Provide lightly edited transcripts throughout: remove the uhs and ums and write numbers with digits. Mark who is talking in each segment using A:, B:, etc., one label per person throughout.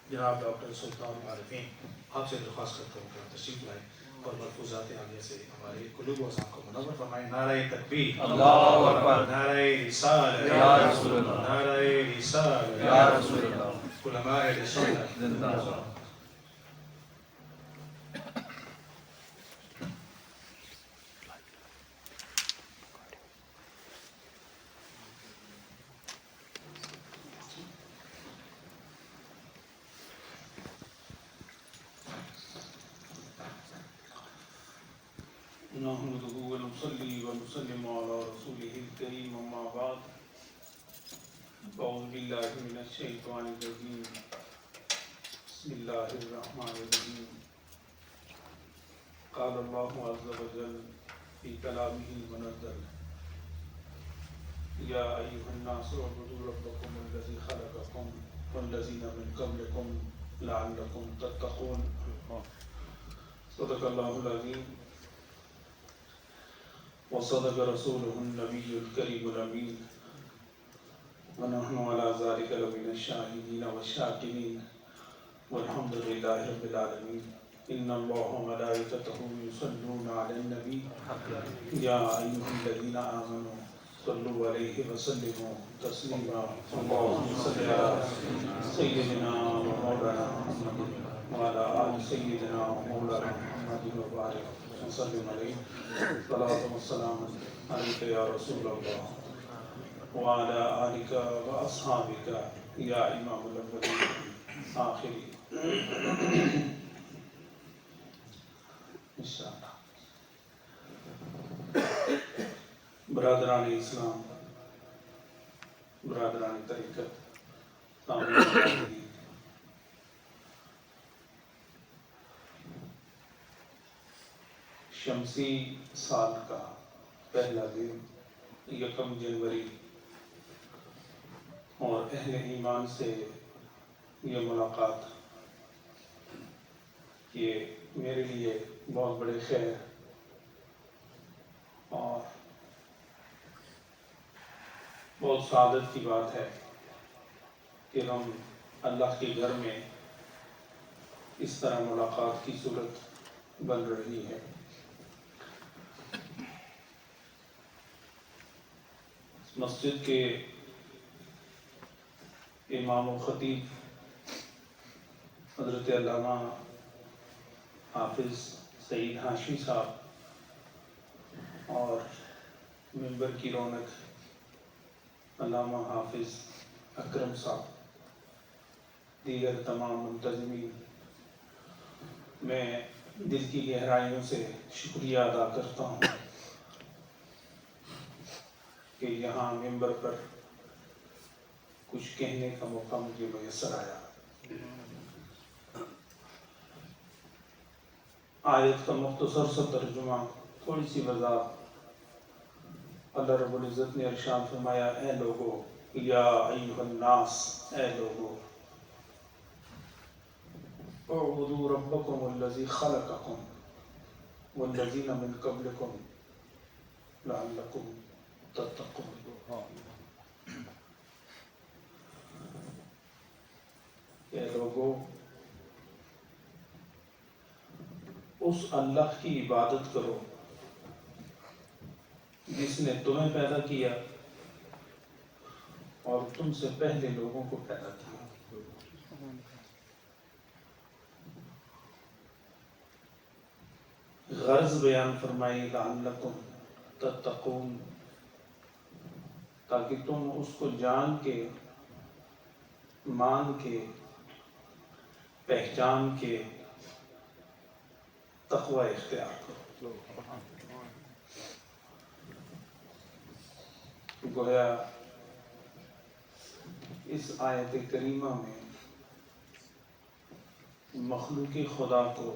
A: جناب ڈاکٹر سلطان عارفین آپ سے درخواست کرتا ہوں کہ آپ تشریف لائیں اور ملفوظات عالیہ سے ہمارے قلوب و اذہان کو منور فرمائیں۔ نعرہ تکبیر،
B: اللہ اکبر،
A: نعرہ رسالت،
B: یا رسول اللہ،
A: نعرہ رسالت،
B: یا رسول اللہ،
A: علماء اہل سنت
B: زندہ باد۔
A: نحمده ونصلي ونسلم على رسوله الكريم اما بعد اعوذ باللہ من الشیطان الرجیم بسم اللہ الرحمن الرحیم قال اللہ عز وجل فی کلامہ المنزل یا ایھا الناس اعبدوا ربکم الذی خلقکم والذین من قبلکم لعلکم تتقون۔ صدق اللہ العظیم وصدق رسوله النبی الکریم الامین ونحن على ذلك لمن الشاهدين والشاكرين والحمد لله رب العالمين۔ ان الله وملائكته يصلون على النبي يا ايها الذين امنوا صلوا عليه وسلموا تسليما۔ اللهم صل على سيدنا ومولانا محمد وعلى ال سيدنا ومولانا محمد وبارك وسلم عليه صلاة والسلام عليك يا رسول الله وعلى آلك وأصحابك یا امام الاولین آخرین۔ انشاءاللہ برادران اسلام، برادران طریقت، سامعین حاضرین، شمسی سال کا پہلا دن یکم جنوری اور اہل ایمان سے یہ ملاقات یہ میرے لیے بہت بڑے خیر اور بہت سعادت کی بات ہے کہ ہم اللہ کے گھر میں اس طرح ملاقات کی صورت بن رہی ہے۔ مسجد کے امام و خطیب حضرت علامہ حافظ سعید ہاشمی صاحب اور ممبر کی رونق علامہ حافظ اکرم صاحب، دیگر تمام منتظمین، میں دل کی گہرائیوں سے شکریہ ادا کرتا ہوں کہ یہاں ممبر پر کچھ کہنے کا موقع مجھے میسر آیا۔ آیت کا مختصر سا ترجمہ، تھوڑی سی وضاحت۔ اللہ رب العزت نے ارشاد فرمایا، اے لوگو، یا ایھا الناس، اے لوگو، اعبدوا ربکم الذی خلقکم والذین من قبلکم لعلکم تتقون۔ اے لوگو، اس اللہ کی عبادت کرو جس نے تمہیں پیدا کیا اور تم سے پہلے لوگوں کو پیدا کیا۔ غرض بیان فرمائی، لعلکم تتقون، تاکہ تم اس کو جان کے، مان کے، پہچان کے تقوی اختیار کرو۔ گویا اس آیت کریمہ میں مخلوق خدا کو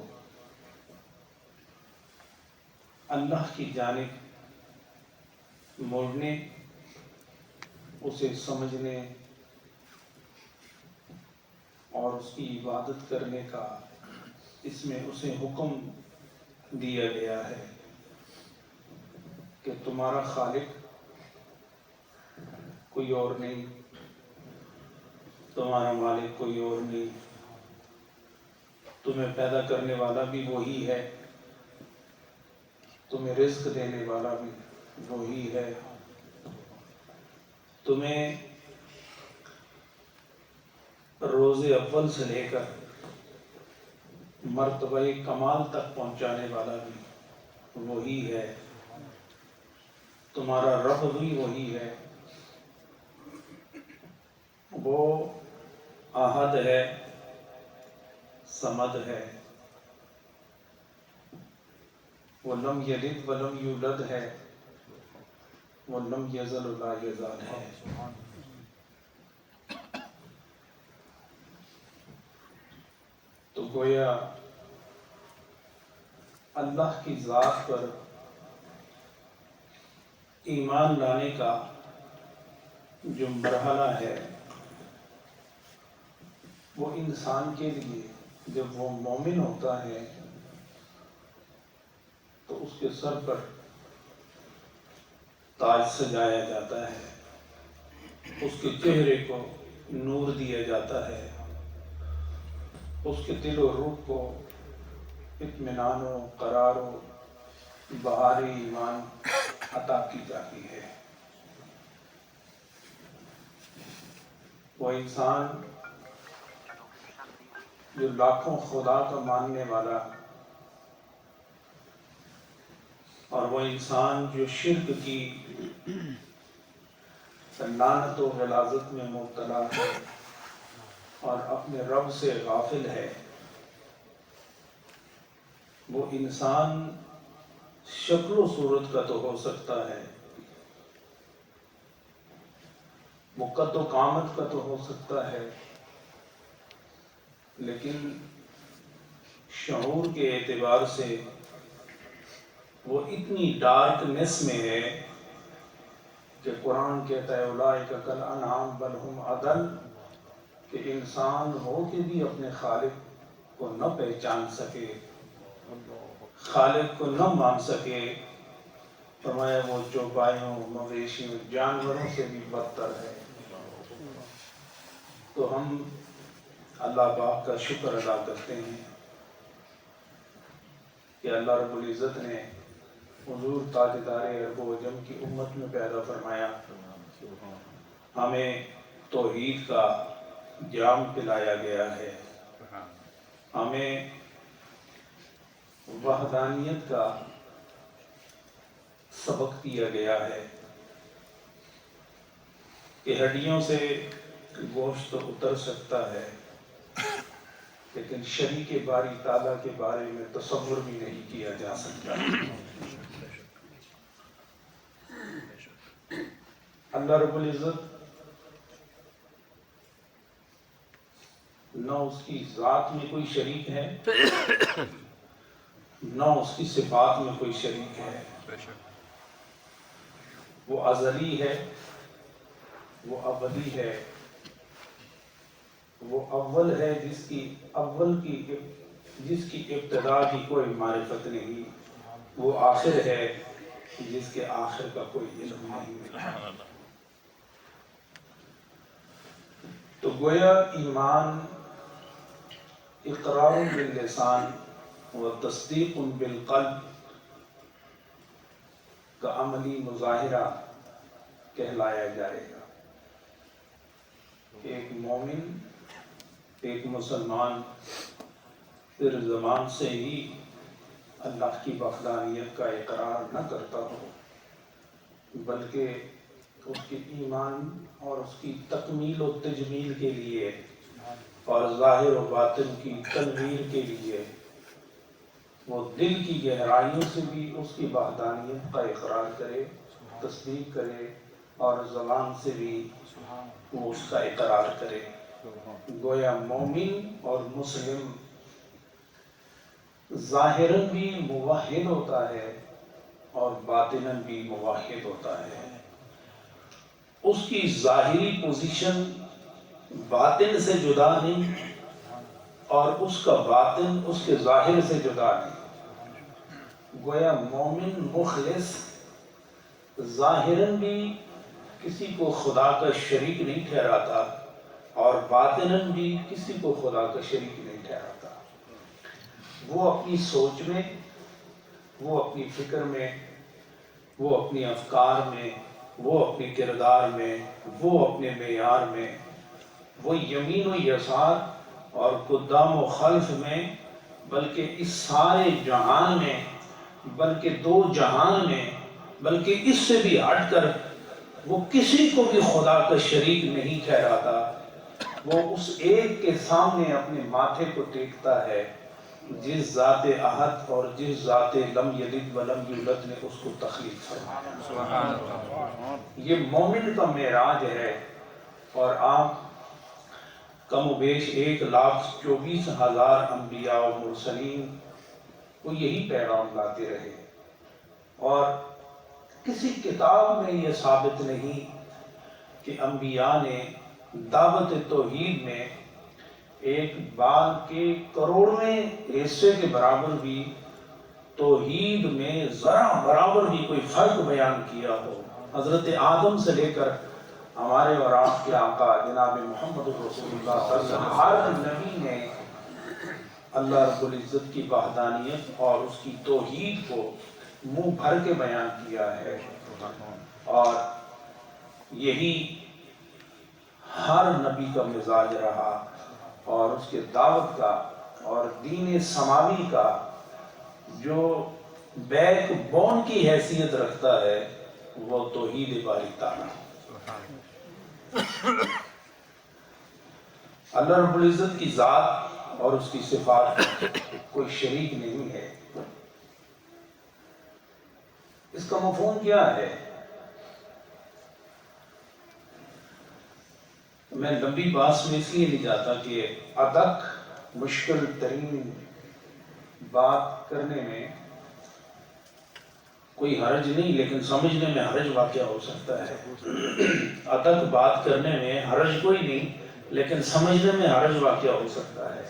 A: اللہ کی جانب موڑنے، اسے سمجھنے اور اس کی عبادت کرنے کا اس میں اسے حکم دیا گیا ہے کہ تمہارا خالق کوئی اور نہیں، تمہارا مالک کوئی اور نہیں، تمہیں پیدا کرنے والا بھی وہی ہے، تمہیں رزق دینے والا بھی وہی ہے، تمہیں روز اول سے لے کر مرتبہ کمال تک پہنچانے والا بھی وہی ہے، تمہارا رب بھی وہی ہے۔ وہ احد ہے، صمد ہے، وہ لم یلد ولم یولد ہے، وہ لم یزل ولا یزال ہے۔ تو گویا اللہ کی ذات پر ایمان لانے کا جو مرحلہ ہے وہ انسان کے لیے جب وہ مومن ہوتا ہے تو اس کے سر پر تاج سجایا جاتا ہے، اس کے چہرے کو نور دیا جاتا ہے، اس کے دل و روح کو اطمینان و قرار و بہار ایمان عطا کی جاتی ہے۔ وہ انسان جو لاکھوں خدا کا ماننے والا، اور وہ انسان جو شرک کی لعنت و غلاظت میں مبتلا ہے اور اپنے رب سے غافل ہے، وہ انسان شکل و صورت کا تو ہو سکتا ہے، وہ قد و قامت کا تو ہو سکتا ہے، لیکن شعور کے اعتبار سے وہ اتنی ڈارکنیس میں ہے کہ قرآن کہتا ہے اولئک کالانعام بل ہم اضل، کہ انسان ہو کے بھی اپنے خالق کو نہ پہچان سکے، خالق کو نہ مان سکے، فرمایا وہ چوپایوں، مویشیوں، جانوروں سے بھی بدتر ہے۔ تو ہم اللہ پاک کا شکر ادا کرتے ہیں کہ اللہ رب العزت نے حضور تاجدار عرب و عجم کی امت میں پیدا فرمایا، ہمیں توحید کا جام پلایا گیا ہے، ہمیں وحدانیت کا سبق دیا گیا ہے کہ ہڈیوں سے گوشت تو اتر سکتا ہے لیکن شریک باری تعالیٰ کے بارے میں تصور بھی نہیں کیا جا سکتا۔ اللہ رب العزت نہ اس کی ذات میں کوئی شریک ہے، نہ اس کی صفات میں کوئی شریک ہے۔ وہ ازلی ہے، وہ ابدی ہے، وہ اول ہے جس کی ابتدا کی کوئی معرفت نہیں، وہ آخر ہے جس کے آخر کا کوئی علم نہیں۔ تو گویا ایمان اقرار باللسان و تصدیق بالقلب کا عملی مظاہرہ کہلایا جائے گا۔ ایک مومن، ایک مسلمان پھر زبان سے ہی اللہ کی وحدانیت کا اقرار نہ کرتا ہو بلکہ اس کے ایمان اور اس کی تکمیل و تجمیل کے لیے اور ظاہر و باطن کی تنویر کے لیے وہ دل کی گہرائیوں سے بھی اس کی وحدانیت کا اقرار کرے، تصدیق کرے، اور زبان سے بھی وہ اس کا اقرار کرے۔ گویا مومن اور مسلم ظاہراً بھی موحد ہوتا ہے اور باطناً بھی موحد ہوتا ہے۔ اس کی ظاہری پوزیشن باطن سے جدا نہیں اور اس کا باطن اس کے ظاہر سے جدا نہیں۔ گویا مومن مخلص ظاہراً بھی کسی کو خدا کا شریک نہیں ٹھہراتا اور باطناً بھی کسی کو خدا کا شریک نہیں ٹھہراتا۔ وہ اپنی سوچ میں، وہ اپنی فکر میں، وہ اپنی افکار میں، وہ اپنے کردار میں، وہ اپنے معیار میں، وہ یمین و یسار اور قدام و خلف میں، بلکہ اس سارے جہان میں، بلکہ دو جہان میں، بلکہ اس سے بھی ہٹ کر وہ کسی کو بھی خدا کا شریک نہیں ٹھہراتا۔ وہ اس ایک کے سامنے اپنے ماتھے کو ٹیکتا ہے جس ذات احد اور جس ذات لم یلد ولم یولد نے اس کو تخلیق فرمایا۔
B: سبحان اللہ۔
A: یہ مومن کا معراج ہے، اور آپ کم و بیش 1,24,000 انبیاء و مرسلین کو یہی پیغام لاتے رہے، اور کسی کتاب میں یہ ثابت نہیں کہ انبیاء نے دعوت توحید میں ایک بال کے کروڑویں حصے کے برابر بھی توحید میں ذرا برابر بھی کوئی فرق بیان کیا ہو۔ حضرت آدم سے لے کر ہمارے اور آپ کے آقا جناب محمد رسول اللہ صلی اللہ علیہ وسلم، ہر نبی نے اللہ رب العزت کی وحدانیت اور اس کی توحید کو منہ بھر کے بیان کیا ہے، اور یہی ہر نبی کا مزاج رہا، اور اس کے دعوت کا اور دین سماوی کا جو بیک بون کی حیثیت رکھتا ہے وہ توحید باری تعالیٰ۔ اللہ رب العزت کی ذات اور اس کی صفات کوئی شریک نہیں ہے۔ اس کا مفہوم کیا ہے؟ میں لمبی بات میں اس لیے نہیں جاتا کہ ادق مشکل ترین بات کرنے میں کوئی حرج نہیں، لیکن سمجھنے میں حرج واقع ہو سکتا ہے۔ ادق بات کرنے میں حرج کوئی نہیں، لیکن سمجھنے میں حرج واقع ہو سکتا ہے۔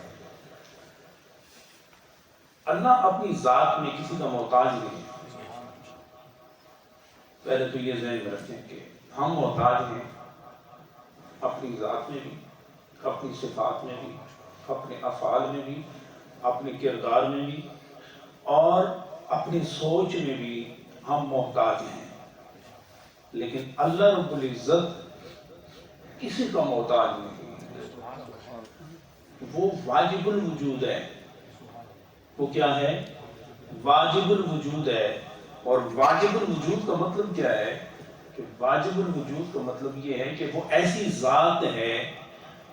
A: اللہ اپنی ذات میں کسی کا محتاج نہیں۔ پہلے تو یہ ذہن میں رکھیں کہ ہم محتاج ہیں اپنی ذات میں بھی، اپنی صفات میں بھی، اپنے افعال میں بھی، اپنے کردار میں بھی، اور اپنی سوچ میں بھی ہم محتاج ہیں۔ لیکن اللہ رب العزت کسی کا محتاج نہیں، وہ واجب الوجود ہے۔ وہ کیا ہے؟ واجب الوجود ہے۔ اور واجب الوجود کا مطلب کیا ہے؟ کہ واجب الوجود کا مطلب یہ ہے کہ وہ ایسی ذات ہے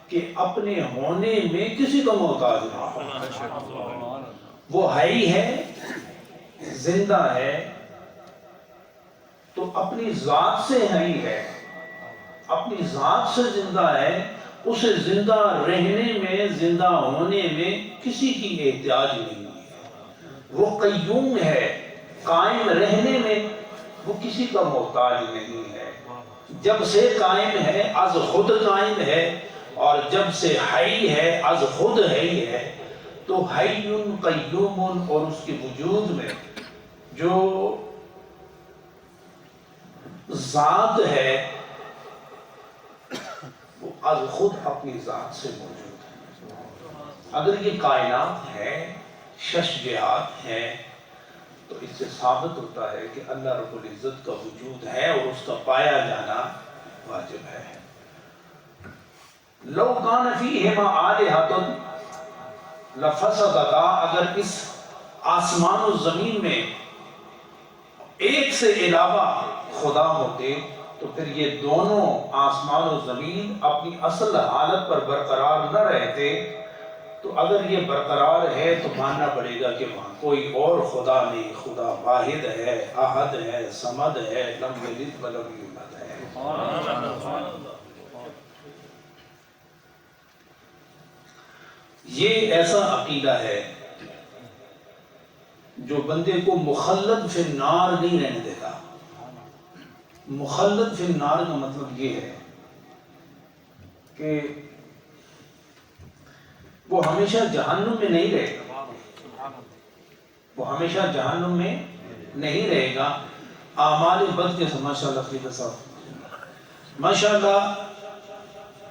A: کہ اپنے ہونے میں کسی کا محتاج نہیں۔ وہ حی ہے، زندہ ہے، تو اپنی ذات سے حی ہے، اپنی ذات سے زندہ ہے، اسے زندہ رہنے میں، زندہ ہونے میں کسی کی احتیاج نہیں ہے۔ وہ قیوم ہے، قائم رہنے میں وہ کسی کا محتاج نہیں ہے۔ جب سے قائم ہے از خود قائم ہے، اور جب سے حی ہے از خود حی ہے۔ تو حی قیوم، اور اس کے وجود میں جو ذات ہے وہ از خود اپنی ذات سے موجود ہے۔ اگر یہ کائنات ہے، شش جہات ہے، تو اس سے ثابت ہوتا ہے کہ اللہ رب العزت کا وجود ہے اور اس کا پایا جانا واجب ہے۔ لو کان فیہما آلہۃ لفسدتا، اگر اس آسمان و زمین میں ایک سے علاوہ خدا ہوتے تو پھر یہ دونوں آسمان و زمین اپنی اصل حالت پر برقرار نہ رہتے۔ تو اگر یہ برقرار ہے تو ماننا پڑے گا کہ وہاں کوئی اور خدا نہیں، خدا واحد ہے، احد ہے، صمد ہے، لم یلد ولم یولد ہے۔ یہ ایسا عقیدہ ہے جو بندے کو مخلد فی النار نہیں رہنے دیتا۔ مخلد فی النار کا مطلب یہ ہے کہ وہ ہمیشہ جہنم میں نہیں رہے گا، وہ ہمیشہ جہنم میں نہیں رہے گا۔ اعمال بد کے ماشاء اللہ خلیفہ صاحب، ماشاء اللہ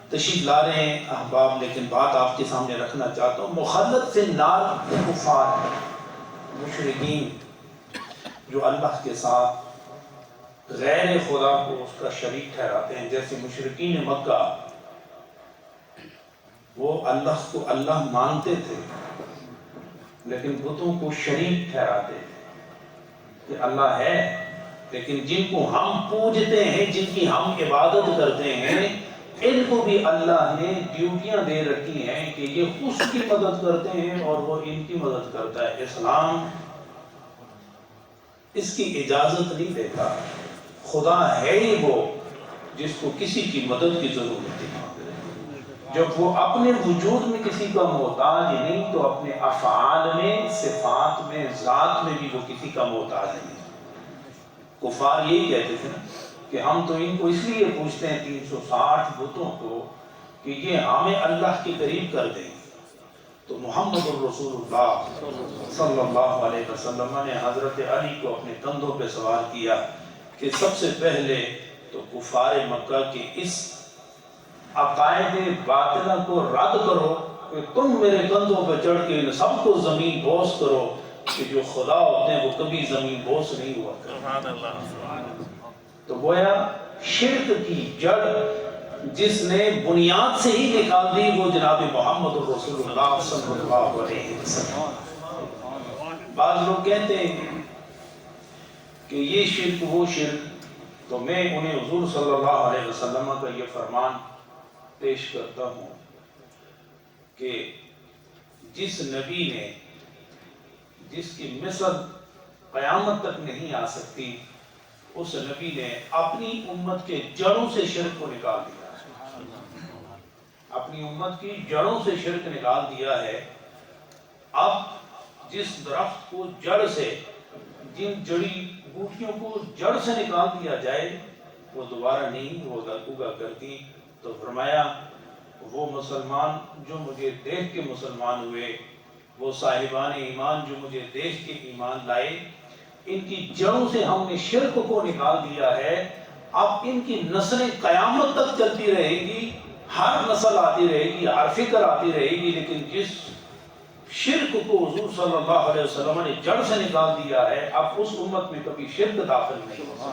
A: تشریف لا رہے ہیں احباب، لیکن بات آپ کے سامنے رکھنا چاہتا ہوں. مخلد فی النار کفار، مشرکین جو اللہ کے ساتھ غیر خدا کو اس کا شریک ٹھہراتے ہیں. جیسے مشرکین مکہ، وہ اللہ کو اللہ مانتے تھے لیکن بتوں کو شریک ٹھہراتے تھے کہ اللہ ہے، لیکن جن کو ہم پوجتے ہیں، جن کی ہم عبادت کرتے ہیں، ان کو بھی اللہ نے ڈیوٹیاں دے رکھی ہیں کہ یہ اس کی مدد کرتے ہیں اور وہ ان کی مدد کرتا ہے. اسلام اس کی اجازت نہیں دیتا. خدا ہے ہی وہ جس کو کسی کی مدد کی ضرورت نہیں. جب وہ اپنے وجود میں کسی کا محتاج نہیں تو اپنے افعال میں، صفات میں، ذات میں بھی وہ کسی کا محتاج نہیں. کفار یہی کہتے تھے نا کہ ہم تو ان کو اس لیے پوچھتے ہیں 360 بتوں کو کہ یہ ہمیں اللہ کے قریب کر دیں. تو محمد الرسول اللہ صلی اللہ علیہ وسلم نے حضرت علی کو اپنے کندھوں پہ سوار کیا کہ سب سے پہلے تو کفار مکہ کے اس عقائد باطلہ کو رد کرو کہ تم میرے کندھوں پہ چڑھ کے ان سب کو زمین بوس کرو کہ جو خدا ہوتے ہیں وہ کبھی زمین بوس نہیں ہوا کرتے. تو گویا شرک کی جڑ جس نے بنیاد سے ہی نکال دی وہ جناب محمد رسول اللہ صلی اللہ علیہ وسلم. بعض لوگ کہتے ہیں کہ یہ شرک وہ شرک، تو میں انہیں حضور صلی اللہ علیہ وسلم کا یہ فرمان پیش کرتا ہوں کہ جس نبی نے، جس کی مثل قیامت تک نہیں آ سکتی، اس نبی نے اپنی امت کے جڑوں سے شرک کو نکال دیا. اپنی امت کی جڑوں سے شرک نکال دیا ہے. اب جس درخت کو جڑ سے، جن جڑی بوٹیوں کو جڑ سے نکال دیا جائے وہ دوبارہ نہیں اگا کرتی. تو فرمایا وہ مسلمان جو مجھے دیکھ کے مسلمان ہوئے، وہ صاحبان ایمان جو مجھے دیکھ کے ایمان لائے، ان کی جڑوں سے ہم نے شرک کو نکال دیا ہے. اب ان کی نسلیں قیامت تک چلتی رہے گی، ہر نسل آتی رہے گی، ہر فکر آتی رہے گی، لیکن جس شرک کو حضور صلی اللہ علیہ وسلم نے جڑ سے نکال دیا ہے اب اس امت میں کبھی شرک داخل نہیں ہوگا.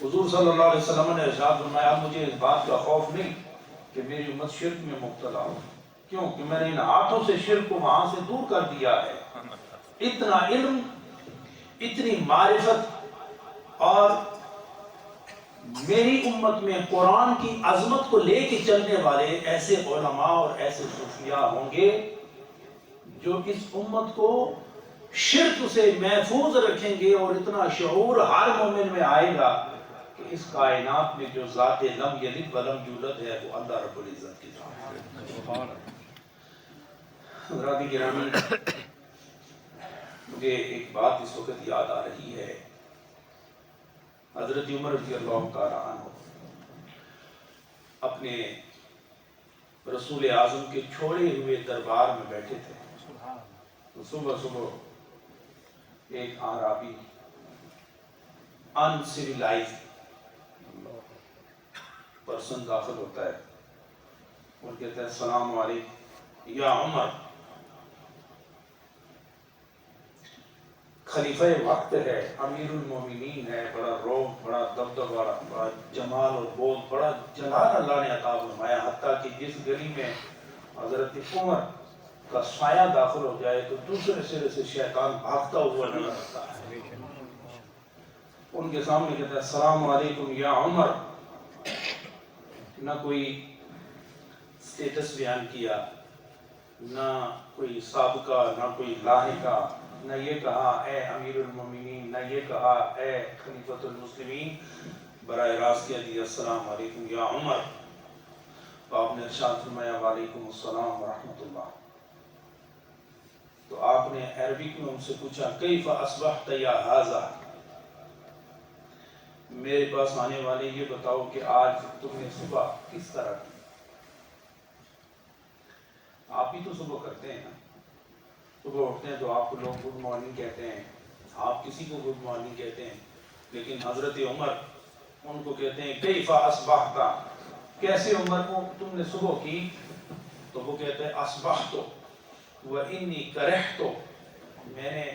A: حضور صلی اللہ علیہ وسلم نے ارشاد فرمایا مجھے اس بات کا خوف نہیں کہ میری امت شرک میں مبتلا ہو، کیوں کہ میں نے ان ہاتھوں سے شرک کو وہاں سے دور کر دیا ہے. اتنا علم، اتنی معرفت، اور میری امت میں قرآن کی عظمت کو لے کے چلنے والے ایسے علماء اور ایسے صوفیاء ہوں گے جو اس امت کو شرک سے محفوظ رکھیں گے. اور اتنا شعور ہر مومن میں آئے گا کہ اس کائنات میں جو ذات لم یلد ولم یولد ہے وہ اللہ رب العزت کی ذات ہے. حضرات گرامی، مجھے ایک بات اس وقت یاد آ رہی ہے. حضرت عمر رضی اللہ تعالیٰ عنہ اپنے رسول اعظم کے چھوڑے ہوئے دربار میں بیٹھے تھے. تو صبح صبح ایک اعرابی ان سیویلائز پرسن داخل ہوتا ہے اور کہتا ہے السلام علیکم یا عمر. خلیفہ وقت ہے، امیر المومنین ہے، بڑا روب، بڑا دبدبہ، بڑا جمال اور بود، بڑا جلال اللہ نے عطا فرمایا. حتیٰ کہ جس گلی میں حضرت عمر کا سایہ داخل ہو جائے تو دوسرے سرے سے شیطان بھاگتا ہوا نظر آتا ہے. ان کے سامنے کہتا ہے السلام علیکم یا عمر. نہ کوئی سٹیٹس بیان کیا، نہ کوئی سابقہ، نہ کوئی لاحقہ، نہ یہ کہا اے امیر المومنین، نہ یہ کہا اے خلیفۃ المسلمین. براہ راست کہہ دیا السلام علیکم یا عمر. تو آپ نے ارشاد فرمایا وعلیکم السلام ورحمۃ اللہ. تو آپ نے عربک میں ان سے پوچھا کیف اصبحت یا ھذا، میرے پاس آنے والے یہ بتاؤ کہ آج تم نے صبح کس طرح کی. آپ ہی تو صبح کرتے ہیں نا، صبح اٹھتے ہیں تو آپ کو لوگ گڈ مارننگ کہتے ہیں، آپ کسی کو گڈ مارننگ کہتے ہیں، لیکن حضرت عمر ان کو کہتے ہیں کیف اصبحت، کیسے عمر کو تم نے صبح کی؟ تو وہ کہتے ہیں اصبحت و انی کرہت، میں نے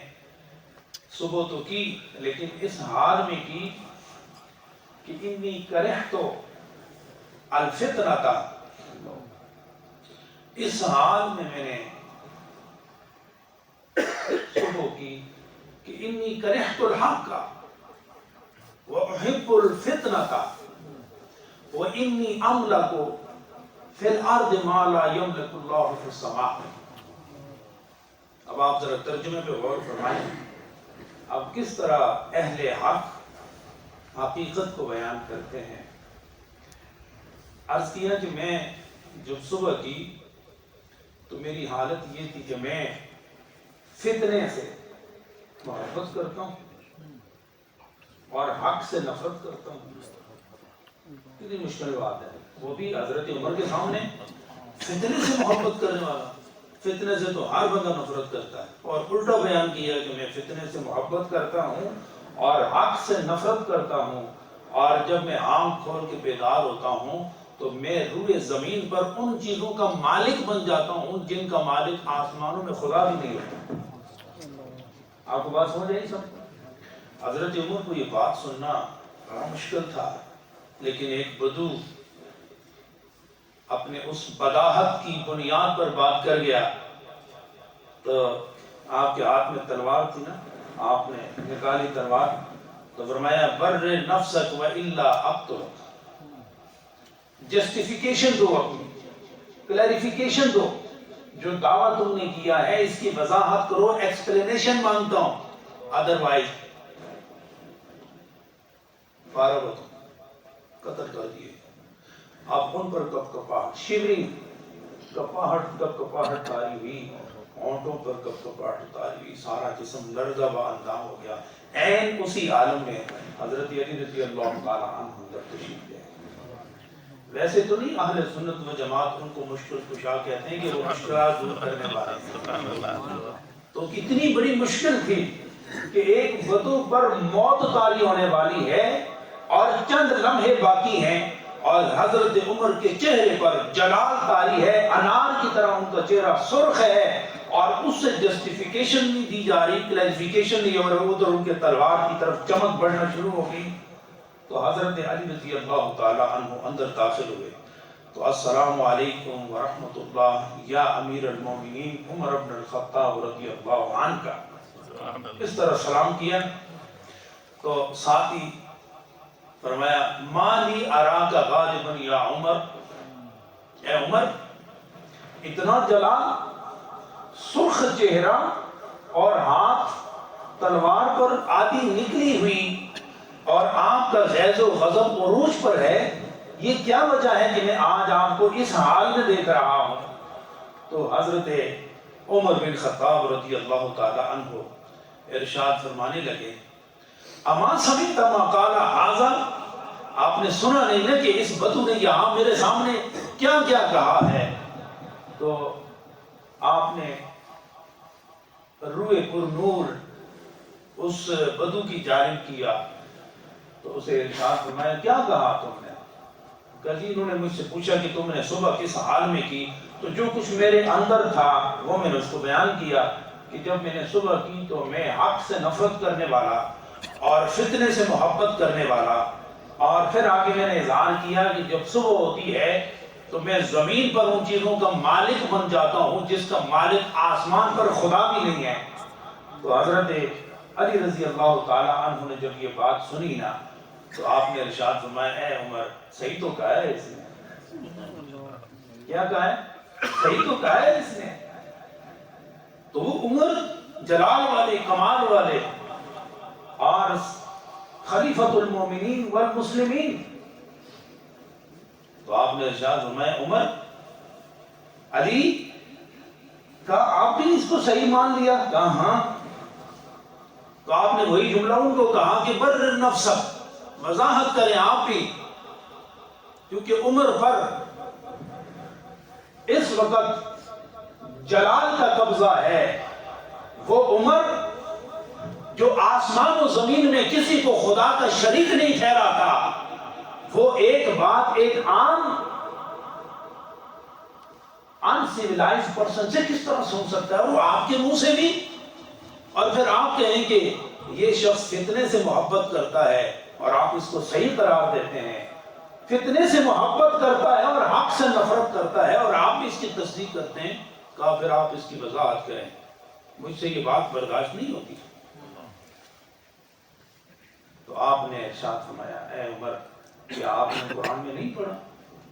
A: صبح تو کی لیکن اس حال میں کی کہ انی کرہت الفتنہ، اس حال میں نے صبح کی کہ انی کرہت الحق وأحب الفتنة وإني أملك في الأرض ما لا يملك الله في السماء۔ اب آپ ذرا ترجمے پہ غور فرمائیں، اب کس طرح اہل حق حقیقت کو بیان کرتے ہیں۔ عرض کیا کہ میں جب صبح کی تو میری حالت یہ تھی کہ میں فتنے سے محبت کرتا ہوں اور حق سے نفرت کرتا ہوں۔ کتنی مشکل بات ہے، وہ بھی حضرت عمر کے سامنے فتنے سے محبت کرنے والا۔ فتنے سے تو ہر بندہ نفرت کرتا ہے، اور الٹا بیان کیا کہ میں فتنے سے محبت کرتا ہوں اور حق سے نفرت کرتا ہوں، اور جب میں آنکھ کھول کے بیدار ہوتا ہوں تو میں روئے زمین پر ان چیزوں کا مالک بن جاتا ہوں جن کا مالک آسمانوں میں خدا بھی نہیں ہوتا۔ آپ کو بات سمجھ آئی سب؟ حضرت عمر کو یہ بات سننا بڑا مشکل تھا، لیکن ایک بدو اپنے اس بداہت کی بنیاد پر بات کر گیا۔ تو آپ کے ہاتھ میں تلوار تھی نا، آپ نے نکالی تلوار تو فرمایا بر نفسک و الا اقتلک، جسٹیفیکیشن دو، اپنی کلیریفیکیشن دو، جو دعویٰ تم نے کیا ہے اس کی وضاحت کرو، ایکسپلینیشن مانگتا ہوں، ادروائز فارغ ہو تم، قتل کر دیے۔ اب ان پر کپ کپاہٹ، شیورنگ، کپاہٹ تاری ہوئی، ہونٹوں پر کپ کپاہٹ تاری ہوئی، سارا جسم لرزہ با اندام ہو گیا۔ این اسی عالم میں حضرت علی رضی اللہ تعالیٰ عنہ اندر تشریف لے۔ ویسے تو نہیں اہل سنت و جماعت ان کو مشکل کشا کہتے ہیں کہ وہ مشکلات دور کرنے والے ہیں، تو کتنی بڑی مشکل تھی کہ ایک بدو پر موت طاری ہونے والی ہے اور چند لمحے باقی ہیں، اور حضرت عمر کے چہرے پر جلال طاری ہے، انار کی طرح ان کا چہرہ سرخ ہے، اور اس سے جسٹیفیکیشن نہیں دی جا رہی، کلیریفیکیشن نہیں، اور ادھر ان کے تلوار کی طرف چمک بڑھنا شروع ہو گئی۔ تو حضرت علی رضی اللہ تعالی عنہ اندر داخل ہوئے تو السلام علیکم ورحمۃ اللہ یا امیر المومنین عمر بن الخطاب رضی اللہ عنہ کا اس طرح سلام کیا۔ تو ساتھ ہی فرمایا ما لی اراک غاضبا یا عمر، اے عمر اتنا جلال، سرخ چہرہ اور ہاتھ تلوار پر آدھی نکلی ہوئی، اور آپ کا غیظ و غضب عروج پر ہے، یہ کیا وجہ ہے کہ میں آج آپ کو اس حال میں دیکھ رہا ہوں؟ تو حضرت عمر بن خطاب رضی اللہ تعالی عنہ ارشاد فرمانے لگے اما سمعت ما قال ھذا، آپ نے سنا نہیں نا کہ اس بدو نے یہاں میرے سامنے کیا کیا کہا ہے؟ تو آپ نے روئے پر نور اس بدو کی جانب کیا، تو اسے ارشاد فرمایا کیا کہا تم نے؟ کل انہوں نے مجھ سے پوچھا کہ تم نے صبح کس حال میں کی، تو جو کچھ میرے اندر تھا وہ میں نے اس کو بیان کیا کہ جب میں نے صبح کی تو میں حق سے نفرت کرنے والا اور فتنے سے محبت کرنے والا، اور پھر آگے میں نے اظہار کیا کہ جب صبح ہوتی ہے تو میں زمین پر ان چیزوں کا مالک بن جاتا ہوں جس کا مالک آسمان پر خدا بھی نہیں ہے۔ تو حضرت علی رضی اللہ تعالی عنہ نے جب یہ بات سنی نا تو آپ نے ارشاد فرمایا اے عمر صحیح تو کہا ہے اس نے، کیا کہا ہے؟ صحیح تو کہا ہے اس نے۔ تو وہ عمر جلال والے، کمال والے اور خلیفۃ المومنین والمسلمین، تو آپ نے ارشاد فرمایا عمر علی کا آپ بھی اس کو صحیح مان لیا؟ کہا ہاں۔ تو آپ نے وہی جملہ ان کو کہا کہ بر نفسک، وضاحت کریں آپ بھی، کیونکہ عمر پر اس وقت جلال کا قبضہ ہے۔ وہ عمر جو آسمان و زمین میں کسی کو خدا کا شریک نہیں ٹھہرا تھا، وہ ایک بات ایک عام ان سیولائز پرسن سے کس طرح سن سکتا ہے؟ اور وہ آپ کے منہ سے بھی، اور پھر آپ کہیں کہ یہ شخص فتنے سے محبت کرتا ہے اور آپ اس کو صحیح قرار دیتے ہیں، فتنے سے محبت کرتا ہے اور حق سے نفرت کرتا ہے اور آپ بھی اس کی تصدیق کرتے ہیں، کہا پھر آپ اس کی وضاحت کریں، مجھ سے یہ بات برداشت نہیں ہوتی۔ تو آپ نے ارشاد فرمایا اے عمر، کیا آپ نے قرآن میں نہیں پڑھا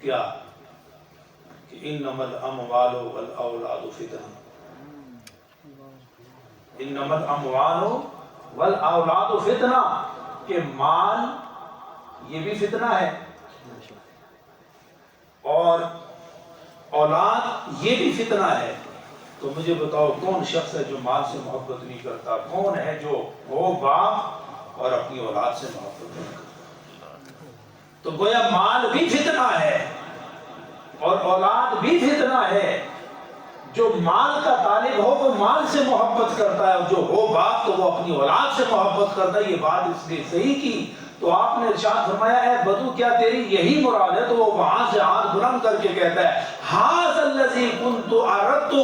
A: کیا کہ انما الاموال والاولاد فتنہ، انما الاموال والاولاد فتنہ، کہ مال یہ بھی فتنہ ہے اور اولاد یہ بھی فتنہ ہے۔ تو مجھے بتاؤ کون شخص ہے جو مال سے محبت نہیں کرتا؟ کون ہے جو ہو باپ اور اپنی اولاد سے محبت نہیں کرتا؟ تو گویا مال بھی فتنہ ہے اور اولاد بھی فتنہ ہے۔ جو مال کا طالب ہو وہ مال سے محبت کرتا ہے، اور جو ہو باپ تو وہ اپنی اولاد سے محبت کرتا ہے۔ یہ بات اس نے صحیح کی تو آپ نے ارشاد فرمایا اے بدو کیا تیری یہی مراد ہے؟ تو وہ وہاں سے ہاتھ بلند کر کے کہتا ہے ھذا الذی کنت اردتہ،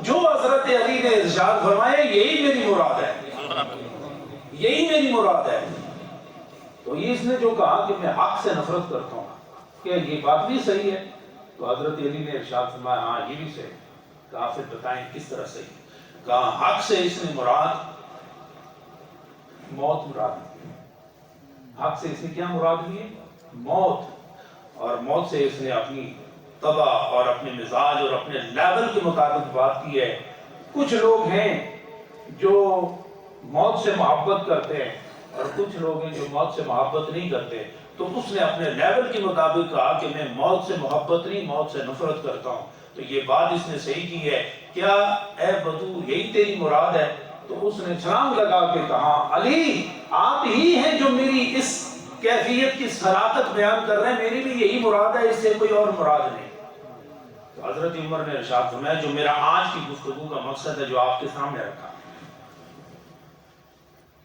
A: جو حضرت علی نے ارشاد فرمایا یہی میری مراد ہے، یہی میری مراد ہے۔ تو اس نے جو کہا کہ میں حق سے نفرت کرتا ہوں، کیا یہ بات بھی صحیح ہے؟ تو حضرت علی نے ارشاد فرمایا ہاں یہ بھی صحیح ہے۔ کہا پھر بتائیں کس طرح صحیح؟ کہا حق سے اس نے مراد موت مراد لی، حق سے اس نے کیا مراد لی؟ موت، اور موت سے اس نے اپنی طبع اور اپنے مزاج اور اپنے لیول کے مطابق بات کی ہے۔ کچھ لوگ ہیں جو موت سے محبت کرتے ہیں اور کچھ لوگ ہیں جو موت سے محبت نہیں کرتے، تو اس نے اپنے لیول کے مطابق کہا کہ میں موت سے محبت نہیں، موت سے نفرت کرتا ہوں۔ تو یہ بات اس نے صحیح کی ہے۔ کیا اے بدو یہی تیری مراد ہے؟ تو اس نے چھلانگ لگا کے کہا علی آپ ہی ہیں جو میری اس کیفیت کی صراحت بیان کر رہے ہیں، میری بھی یہی مراد ہے، اس سے کوئی اور مراد نہیں۔ تو حضرت عمر نے ارشاد فرمایا جو میرا آج کی گفتگو کا مقصد ہے جو آپ کے سامنے رکھا،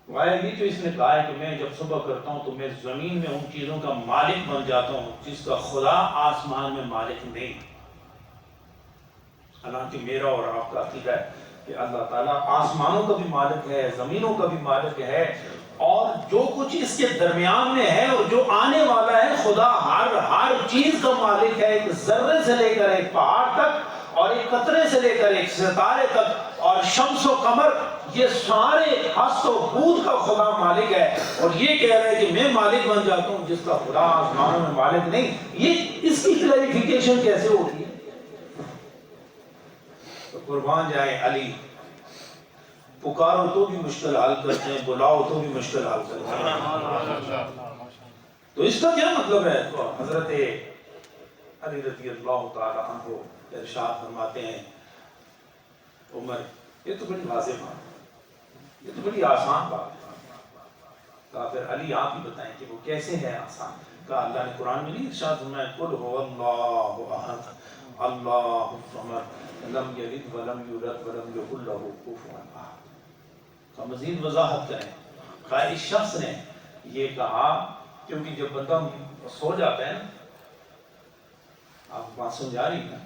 A: یہ تو اس نے کہا ہے کہ میں جب صبح کرتا ہوں تو میں زمین میں ان چیزوں کا مالک بن جاتا ہوں جس کا خدا آسمان میں مالک نہیں۔ حالانکہ میرا اور آپ کا عقیدہ ہے کہ اللہ تعالیٰ آسمانوں کا بھی مالک ہے، زمینوں کا بھی مالک ہے، اور جو کچھ اس کے درمیان میں ہے اور جو آنے والا ہے، خدا ہر چیز کا مالک ہے، ایک ذرے سے لے کر ایک پہاڑ تک اور ایک قطرے سے لے کر ایک ستارے تک اور شمس و قمر، یہ سارے ہست و بود کا خدا مالک ہے۔ اور یہ کہہ رہے ہیں کہ میں مالک بن جاتا ہوں جس کا خدا آسمانوں میں مالک نہیں، یہ اس کی کلیریفیکیشن کیسے ہوتی ہے؟ تو قربان جائیں علی، پکارو تو بھی مشکل حل کرتے ہیں، بلاؤ تو بھی مشکل حل کرتے ہیں۔ تو اس کا کیا مطلب ہے؟ تو حضرت علی رضی اللہ تعالی عنہ ارشاد فرماتے ہیں عمر یہ تو بڑی واضح بات ہے، یہ تو بڑی آسان بات ہے۔ کہا پھر علی آپ ہی بتائیں کہ وہ کیسے ہے آسان؟ کہا اللہ نے قرآن میں نہیں ارشاد فرمایا قل هو اللہ احد اللہ الصمد لم یلد ولم یولد ولم یکن له کفوا احد؟ تو مزید وضاحت کریں۔ کہا اس شخص نے یہ کہا کیونکہ جب بندہ سو جاتا ہے نا، آپ بات سمجھا رہی ہیں نا،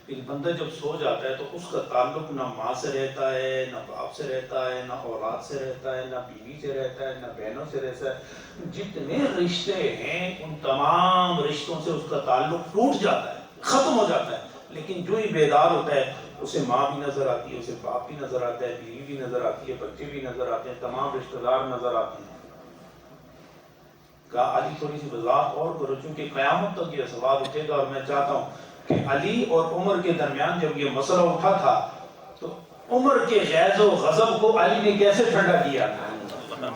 A: کہ بندہ جب سو جاتا ہے تو اس کا تعلق نہ ماں سے رہتا ہے، نہ باپ سے رہتا ہے، نہ اولاد سے رہتا ہے، نہ بیوی سے رہتا ہے، نہ بہنوں سے رہتا ہے۔ جتنے رشتے ہیں ان تمام رشتوں سے اس کا تعلق ٹوٹ جاتا ہے، ختم ہو جاتا ہے۔ لیکن جو ہی بیدار ہوتا ہے اسے ماں بھی نظر آتی ہے، اسے باپ بھی نظر آتا ہے، بیوی بھی نظر آتی ہے، بچے بھی نظر آتے ہیں، تمام رشتہ دار نظر آتے ہیں۔ کہا علی تھوڑی سی وضاحت اور کرو چونکہ قیامت تک یہ سوال اٹھے گا، اور میں چاہتا ہوں کہ علی اور عمر کے درمیان جب یہ مسئلہ اٹھا تھا تو عمر کے غیظ و غضب کو علی نے کیسے ٹھنڈا کیا تھا؟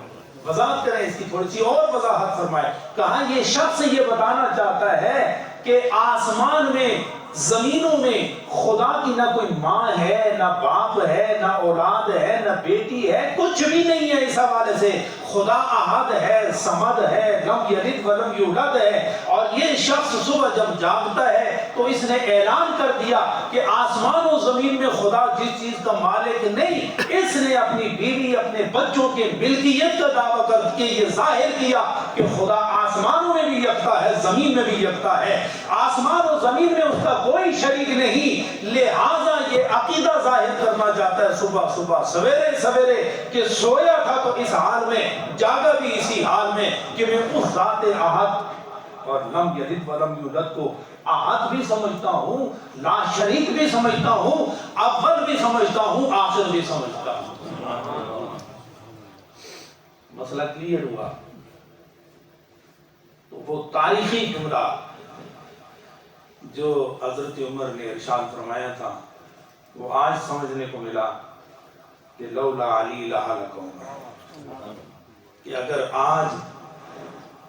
A: وضاحت کریں اس کی، تھوڑی سی اور وضاحت فرمائے۔ کہا یہ شخص یہ بتانا چاہتا ہے کہ آسمان میں، زمینوں میں خدا کی نہ کوئی ماں ہے، نہ باپ ہے، نہ اولاد ہے، نہ بیٹی ہے، کچھ بھی نہیں ہے اس حوالے سے۔ خدا احد ہے، صمد ہے، لم یلد ولم یولد ہے، اور یہ شخص صبح جب جاگتا ہے تو اس نے اعلان کر دیا کہ آسمان و زمین میں خدا جس چیز کا مالک نہیں، اس نے اپنی بیوی اپنے بچوں کے ملکیت کا دعویٰ کر کے یہ ظاہر کیا کہ خدا آسمانوں میں بھی یکتا ہے، زمین میں بھی یکتا ہے، آسمان و زمین میں اس کا کوئی شریک نہیں۔ لہٰذا یہ عقیدہ ظاہر کرنا چاہتا ہے صبح صبح سویرے سویرے کہ سویا تھا تو اس حال میں، جاگا بھی اسی حال میں کہ میں اس ذات احد اور لم یلد ولم یولد کو احد بھی سمجھتا ہوں، لا شریک بھی سمجھتا ہوں، اول بھی سمجھتا ہوں، آخر بھی سمجھتا ہوں۔ مسئلہ کلیئر ہوا؟ تو وہ تاریخی جملہ جو حضرت عمر نے ارشاد فرمایا تھا وہ آج سمجھنے کو ملا کہ لولا علی لہلک عمر، کہ اگر آج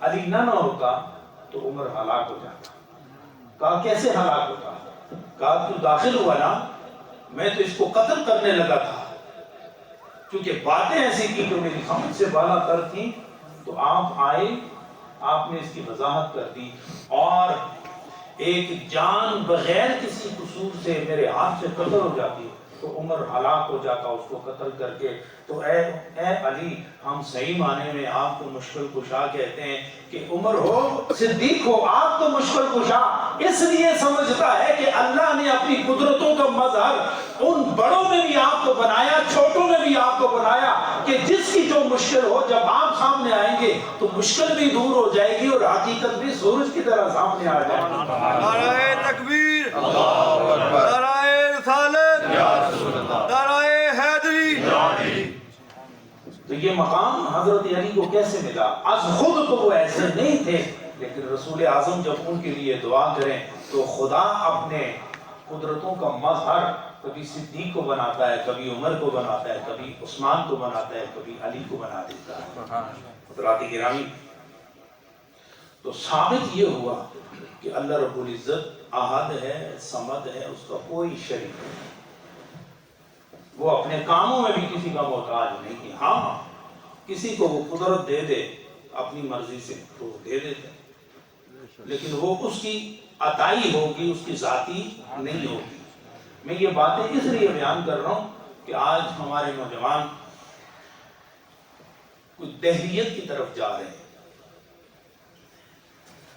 A: علی نہ ہوتا تو عمر ہلاک ہو جاتا۔ کہا کیسے ہلاک ہوتا؟ کہا تو داخل ہوا نا، میں تو اس کو قتل کرنے لگا تھا، کیونکہ باتیں ایسی کی جو میری سمجھ سے بالا تر تھیں، تو آپ آئے، آپ نے اس کی وضاحت کر دی، اور ایک جان بغیر کسی قصور سے میرے ہاتھ سے قتل ہو جاتی تو عمر ہلاک ہو جاتا اس کو قتل کر کے۔ تو اے علی، ہم صحیح معنی میں آپ کو مشکل کشا کہتے ہیں کہ عمر ہو، صدیق ہو، آپ تو مشکل کشا اس لیے سمجھتا ہے کہ اللہ نے اپنی قدرتوں کا مظہر ان بڑوں میں بھی آپ کو بنایا، چھوٹوں میں بھی آپ کو بنایا، کہ جس کی جو مشکل ہو جب آپ سامنے آئیں گے تو مشکل بھی دور ہو جائے گی اور حقیقت بھی سورج کی طرح سامنے آ جائے گی۔
C: نعرہ تکبیر، نعرہ رسالت، نعرہ حیدری۔
A: تو یہ مقام حضرت علی کو کیسے ملا؟ از خود تو وہ ایسے نہیں تھے، لیکن رسول اعظم جب ان کے لیے دعا کریں تو خدا اپنے قدرتوں کا مظہر کبھی صدیق کو بناتا ہے، کبھی عمر کو بناتا ہے، کبھی عثمان کو بناتا ہے، کبھی علی کو بنا دیتا ہے۔ حضرات گرامی، تو ثابت یہ ہوا کہ اللہ رب العزت احد ہے، صمد ہے، اس کا کوئی شریک نہیں، وہ اپنے کاموں میں بھی کسی کا محتاج نہیں ہے۔ ہاں کسی کو وہ قدرت دے دے اپنی مرضی سے تو وہ دے دیتے، لیکن وہ اس کی عطائی ہوگی، اس کی ذاتی نہیں ہوگی۔ میں یہ باتیں اس لیے بیان کر رہا ہوں کہ آج ہمارے نوجوان کچھ دہریت کی طرف جا رہے ہیں،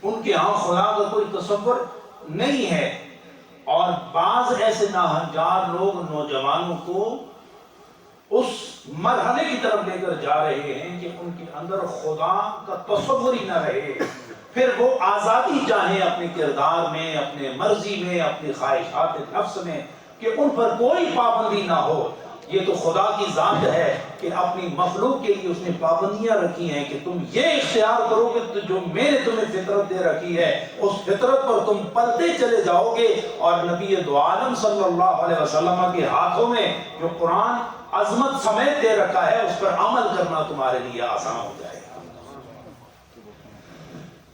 A: ان کے ہاں خدا کا کوئی تصور نہیں ہے، اور بعض ایسے ناہنجار لوگ نوجوانوں کو اس مرحلے کی طرف لے کر جا رہے ہیں کہ ان کے اندر خدا کا تصور ہی نہ رہے، پھر وہ آزادی چاہیں اپنے کردار میں، اپنے مرضی میں، اپنی خواہشات نفس میں، کہ ان پر کوئی پابندی نہ ہو۔ یہ تو خدا کی ذات ہے کہ اپنی مخلوق کے لیے اس نے پابندیاں رکھی ہیں کہ تم یہ اختیار کرو کہ جو میں نے تمہیں فطرت دے رکھی ہے اس فطرت پر تم پلتے چلے جاؤ گے، اور نبی دو عالم صلی اللہ علیہ وسلم کے ہاتھوں میں جو قرآن عظمت سمیت دے رکھا ہے اس پر عمل کرنا تمہارے لیے آسان ہو جائے گا۔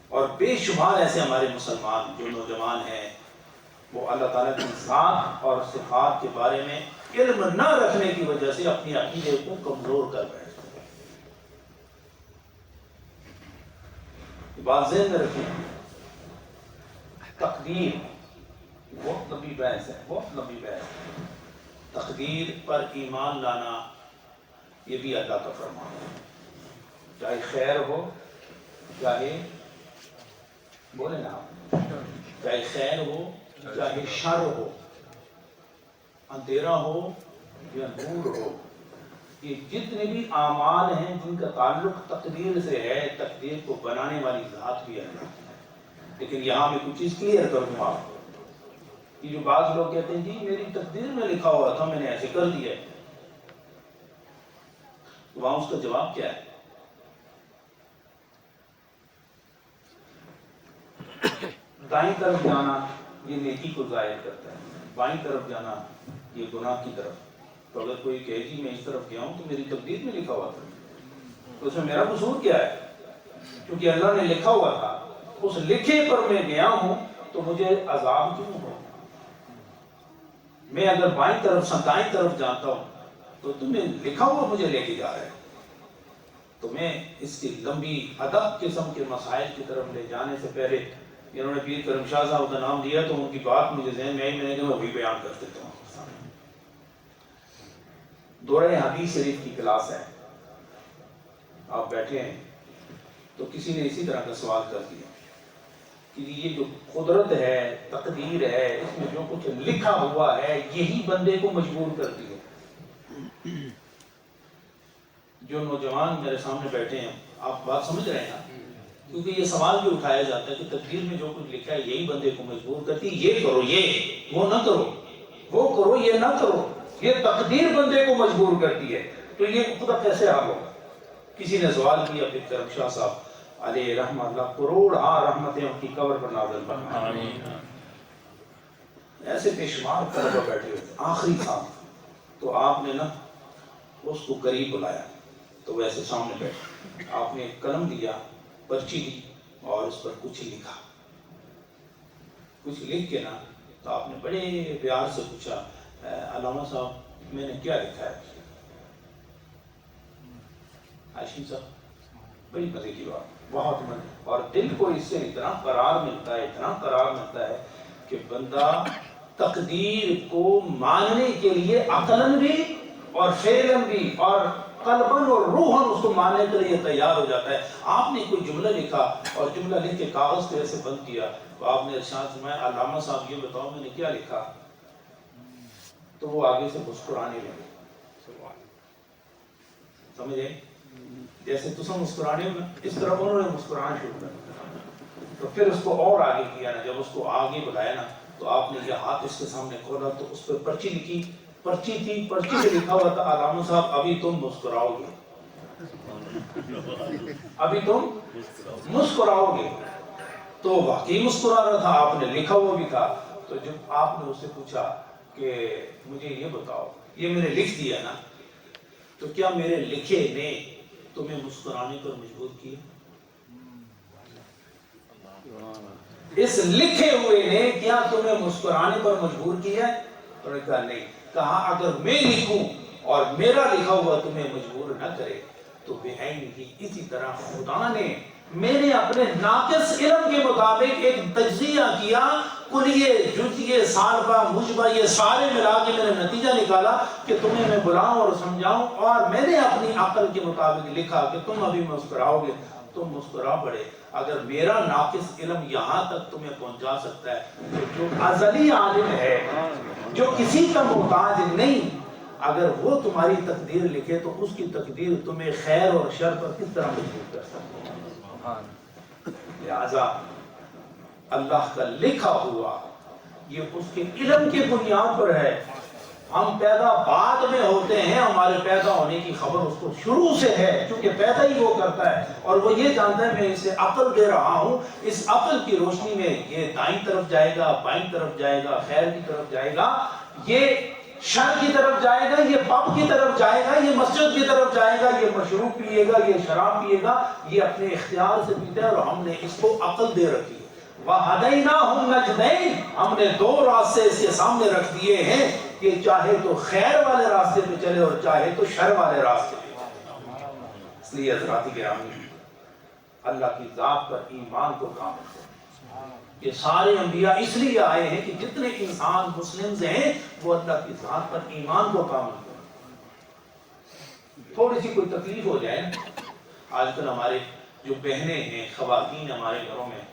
A: اور بے شمار ایسے ہمارے مسلمان جو نوجوان ہیں وہ اللہ تعالیٰ کی ذات اور صفات کے بارے میں علم نہ رکھنے کی وجہ سے اپنی عقیدے کو کمزور کر بیٹھتے ہیں۔ بات ذہن میں رکھیں، تقدیر بہت لمبی بحث ہے، بہت لمبی بحث ہے۔ تقدیر پر ایمان لانا یہ بھی اللہ کا فرمان ہے، چاہے خیر ہو، چاہے بولے نا آپ، چاہے خیر ہو چاہے شر ہو، اندھیرا ہو یا نور ہو، یہ جتنے بھی اعمال ہیں جن کا تعلق تقدیر سے ہے، تقدیر کو بنانے والی ذات بھی اللہ ہے۔ لیکن یہاں میں کچھ چیز کلیئر کروں گا آپ کو، کہ جو بعض لوگ کہتے ہیں جی میری تقدیر میں لکھا ہوا تھا میں نے ایسے کر دیا ہے، تو وہاں اس کا جواب کیا ہے؟ دائیں طرف جانا یہ نیکی کو ظاہر کرتا ہے، بائیں طرف جانا یہ گناہ کی طرف۔ تو اگر کوئی کہے جی میں اس طرف گیا ہوں تو میری تقدیر میں لکھا ہوا تھا، تو اس میں میرا قصور کیا ہے؟ کیونکہ اللہ نے لکھا ہوا تھا، اس لکھے پر میں گیا ہوں تو مجھے عذاب کیوں ہو؟ میں اگر بائیں طرف سے دائیں طرف جاتا ہوں تو تمہیں لکھا ہوا مجھے لے کے جا رہا ہے. تو میں اس کی لمبی ادب قسم کے مسائل کی طرف لے جانے سے پہلے انہوں نے پیر کرم شاہ صاحب کا نام دیا تو ان کی بات مجھے ذہن میں آئی, میں نے کہا میں وہی بیان کر دیتا ہوں. دورہ حدیث شریف کی کلاس ہے, آپ بیٹھے ہیں تو کسی نے اسی طرح کا سوال کر دیا کہ یہ جو قدرت ہے, تقدیر ہے, اس میں جو کچھ لکھا ہوا ہے یہی بندے کو مجبور کرتی ہے. جو نوجوان میرے سامنے بیٹھے ہیں, آپ بات سمجھ رہے ہیں نا, کیونکہ یہ سوال بھی اٹھایا جاتا ہے کہ تقدیر میں جو کچھ لکھا ہے یہی بندے کو مجبور کرتی ہے, یہ کرو, یہ وہ نہ کرو, وہ کرو, یہ نہ کرو, یہ تقدیر بندے کو مجبور کرتی ہے. تو یہ خدا کیسے حال ہوگا؟ کسی نے سوال کیا, پھر کرم شاہ صاحب علیہ رحمہ اللہ کروڑ رحمتیں ان کی قبر پر نازل فرمائیں. ایسے بے شمار طلبہ بیٹھے ہوئے آخری سال, تو آپ نے نا اس کو قریب بلایا, تو ویسے سامنے بیٹھے, آپ نے ایک قلم دیا, پرچی دی اور اس پر کچھ لکھا. کچھ لکھ کے نا تو آپ نے بڑے پیار سے پوچھا, علامہ صاحب میں نے کیا لکھا ہے؟ ہاشم صاحب بڑی مزے کی بات, بہت مزے, اور دل کو اس سے اتنا قرار ملتا ہے, اتنا قرار ملتا ہے کہ بندہ تقدیر کو ماننے کے لیے عقلاً بھی اور فعلاً بھی اور قلباً اور روحاً اس کو ماننے کے لیے تیار ہو جاتا ہے. آپ نے کوئی جملہ لکھا اور جملہ لکھ کے کاغذ پہ ایسے بند کیا, تو آپ نے ارشاد فرمایا علامہ صاحب یہ بتاؤ میں نے کیا لکھا؟ تو وہ آگے سے مسکرانے لگے. سمجھے؟ جیسے تم مسکرانے ہو نا, اس طرح انہوں نے مسکرانا شروع کر دیا. تو پھر اس کو اور آگے کیا نا, جب اس کو آگے بلایا نا تو آپ نے یہ ہاتھ اس کے سامنے کھولا تو اس پہ پرچی لکھی. پرچی تھی, پرچی پہ لکھا ہوا تھا علامہ صاحب ابھی تم مسکراؤ گے, ابھی تم مسکراؤ گے. تو واقعی مسکرا رہا تھا, آپ نے لکھا ہوا بھی تھا. تو جب آپ نے اس سے پوچھا کہ مجھے یہ بتاؤ, یہ میں نے لکھ دیا نا, تو کیا میرے لکھے نے تمہیں مسکرانے پر مجبور کیا؟ اس لکھے ہوئے نے کیا تمہیں مسکرانے پر مجبور کیا؟ تو نے کہا نہیں. کہا اگر میں لکھوں اور میرا لکھا ہوا تمہیں مجبور نہ کرے تو بے عین ہی اسی طرح خدا نے میں نے اپنے ناقص علم کے مطابق ایک تجزیہ کیا, کلیے جزئیے سالبہ مجبہ یہ سارے ملا کے میں نے نتیجہ نکالا کہ تمہیں میں بلاؤں اور سمجھاؤں, اور میں نے اپنی عقل کے مطابق لکھا کہ تم ابھی مسکراؤ گے, تم مسکرا پڑے. اگر میرا ناقص علم یہاں تک تمہیں پہنچا سکتا ہے تو جو ازلی عالم ہے, جو کسی کا محتاج نہیں, اگر وہ تمہاری تقدیر لکھے تو اس کی تقدیر تمہیں خیر اور شر پر کس طرح مجبور کر سکتی ہے؟ لہذا اللہ کا لکھا ہوا یہ اس کے علم کی بنیاد پر ہے. ہم پیدا بعد میں ہوتے ہیں, ہمارے پیدا ہونے کی خبر اس کو شروع سے ہے, کیونکہ پیدا ہی وہ کرتا ہے اور وہ یہ جانتا ہے میں اسے عقل دے رہا ہوں, اس عقل کی روشنی میں یہ دائیں طرف جائے گا, بائیں طرف جائے گا, خیر کی طرف جائے گا, یہ شر کی طرف جائے گا, یہ پب کی طرف جائے گا, یہ مسجد کی طرف جائے گا, یہ مشروب پیے گا, یہ شراب پیے گا, یہ اپنے اختیار سے پیتا ہے, اور ہم نے اس کو عقل دے رکھی ہے. وَهَدَيْنَاهُ النَّجْدَيْنِ, ہم نے دو راستے اس کے سامنے رکھ دیے ہیں کہ چاہے تو خیر والے راستے پہ چلے اور چاہے تو شر والے راستے پہ چلے. اس لیے حضرات گرامی, اللہ کی ذات پر ایمان کو کامل کرو. یہ سارے انبیاء اس لیے آئے ہیں کہ جتنے انسان مسلمز ہیں وہ اللہ کی ذات پر ایمان کو کامل کریں. تھوڑی سی کوئی تکلیف ہو جائے, آج کل ہمارے جو بہنیں ہیں, خواتین ہمارے گھروں میں,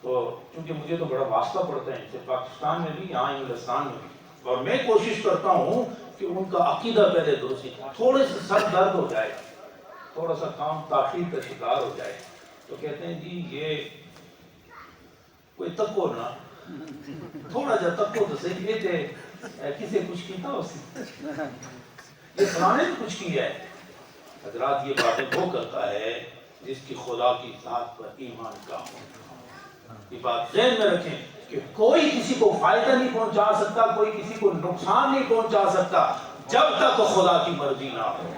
A: تو چونکہ مجھے تو بڑا واسطہ پڑتا ہے ان سے, پاکستان میں بھی, یہاں انگلستان میں بھی, اور میں کوشش کرتا ہوں کہ ان کا عقیدہ پہلے درست ہو. تھوڑے سے سر درد ہو جائے, تھوڑا سا کام تاخیر کا شکار ہو جائے, تو کہتے ہیں جی یہ کوئی تکو نا, تھوڑا جا تکو تو صحیح, یہ تھے کسی کچھ کیتا اس نے, یہ فلانے نے کچھ کیا ہے. حضرات یہ باتیں وہ کرتا ہے جس کی خدا کی ذات پر ایمان کا ہو. یہ بات ذہن میں رکھیں کہ کوئی کسی کو فائدہ نہیں پہنچا سکتا, کوئی کسی کو نقصان نہیں پہنچا سکتا جب تک خدا کی مرضی نہ ہو.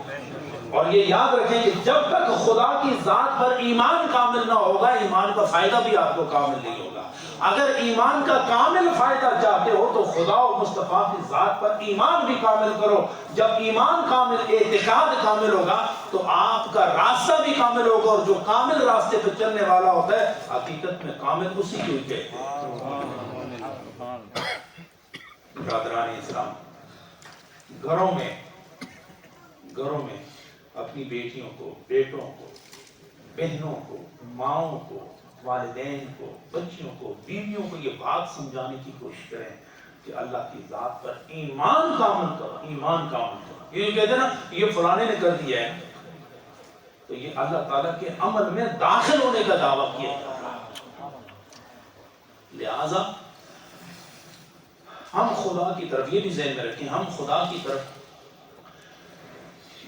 A: اور یہ یاد رکھیں کہ جب تک خدا کی ذات پر ایمان کامل نہ ہوگا, ایمان کا فائدہ بھی آپ کو کامل نہیں ہوگا. اگر ایمان کا کامل فائدہ چاہتے ہو تو خدا و مصطفیٰ کی ذات پر ایمان بھی کامل کرو. جب ایمان کامل، اعتقاد کامل ہوگا تو آپ کا راستہ بھی کامل ہوگا، اور جو کامل راستے پہ چلنے والا ہوتا ہے حقیقت میں کامل اسی کو ہی کہتے ہیں. برادران اسلام، گھروں میں اپنی بیٹیوں کو، بیٹوں کو، بہنوں کو، ماؤں کو، والدین کو، بچیوں کو، بیویوں کو یہ بات سمجھانے کی کوشش کریں کہ اللہ کی ذات پر ایمان کامل کرو، ایمان کامل کرو. یہ کہتے ہیں نا یہ فلانے نے کر دیا ہے، تو یہ اللہ تعالیٰ کے عمل میں داخل ہونے کا دعویٰ کیا جا رہا ہے. لہذا ہم خدا کی طرف، یہ بھی ذہن میں رکھیں، ہم خدا کی طرف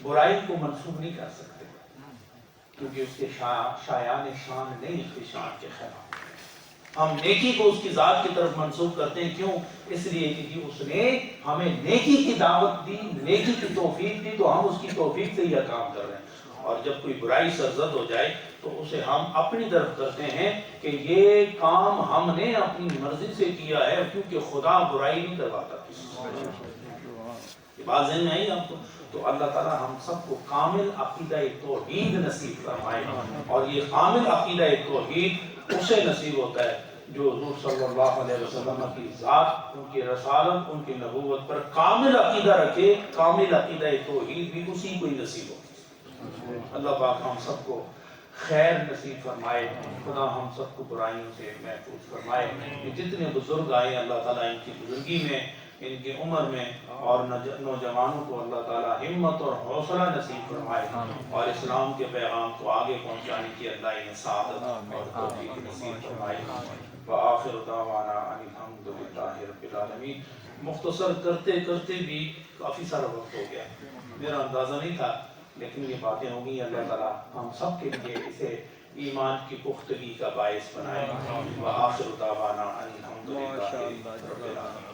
A: برائی کو منسوخ نہیں کر سکتے، کیونکہ اس کے شایان شان نہیں اس کے شان کے خلاف. ہم نیکی کو اس کی ذات کی طرف منسوخ کرتے ہیں. کیوں؟ اس لیے کہ اس نے ہمیں نیکی کی دعوت دی، نیکی کی توفیق دی، تو ہم اس کی توفیق سے یہ کام کر رہے ہیں. اور جب کوئی برائی سرزد ہو جائے تو اسے ہم اپنی طرف کرتے ہیں کہ یہ کام ہم نے اپنی مرضی سے کیا ہے، کیونکہ خدا برائی نہیں کرواتا. یہ بات ذہن میں آئی آپ کو؟ تو اللہ تعالیٰ ہم سب کو کامل عقیدہ توحید نصیب فرمائے. اور یہ کامل عقیدہ توحید اسے نصیب ہوتا ہے جو حضور صلی اللہ علیہ وسلم کی ذات، ان کی رسالت، ان کی نبوت پر کامل عقیدہ رکھے. کامل عقیدہ توحید بھی اسی کو ہی نصیب ہوتا ہے. اللہ پاک ہم سب کو خیر نصیب فرمائے. خدا ہم سب کو برائیوں سے محفوظ فرمائے. یہ جتنے بزرگ آئے اللہ تعالیٰ ان کی بزرگی میں، ان کی عمر میں، اور نوجوانوں کو اللہ تعالیٰ ہمت اور حوصلہ نصیب فرمائے، اور اسلام کے پیغام کو آگے پہنچانے کی اللہ انہیں سعادت اور توفیق نصیب فرمائے. وآخر دعوانا ان الحمد للہ رب العالمین. مختصر کرتے کرتے بھی کافی سارا وقت ہو گیا، میرا اندازہ نہیں تھا، لیکن یہ باتیں ہو گئی. اللہ تعالیٰ ہم سب کے لیے اسے ایمان کی پختگی کا باعث بنائے. وآخر دعوانا ان الحمد للہ رب العالمین.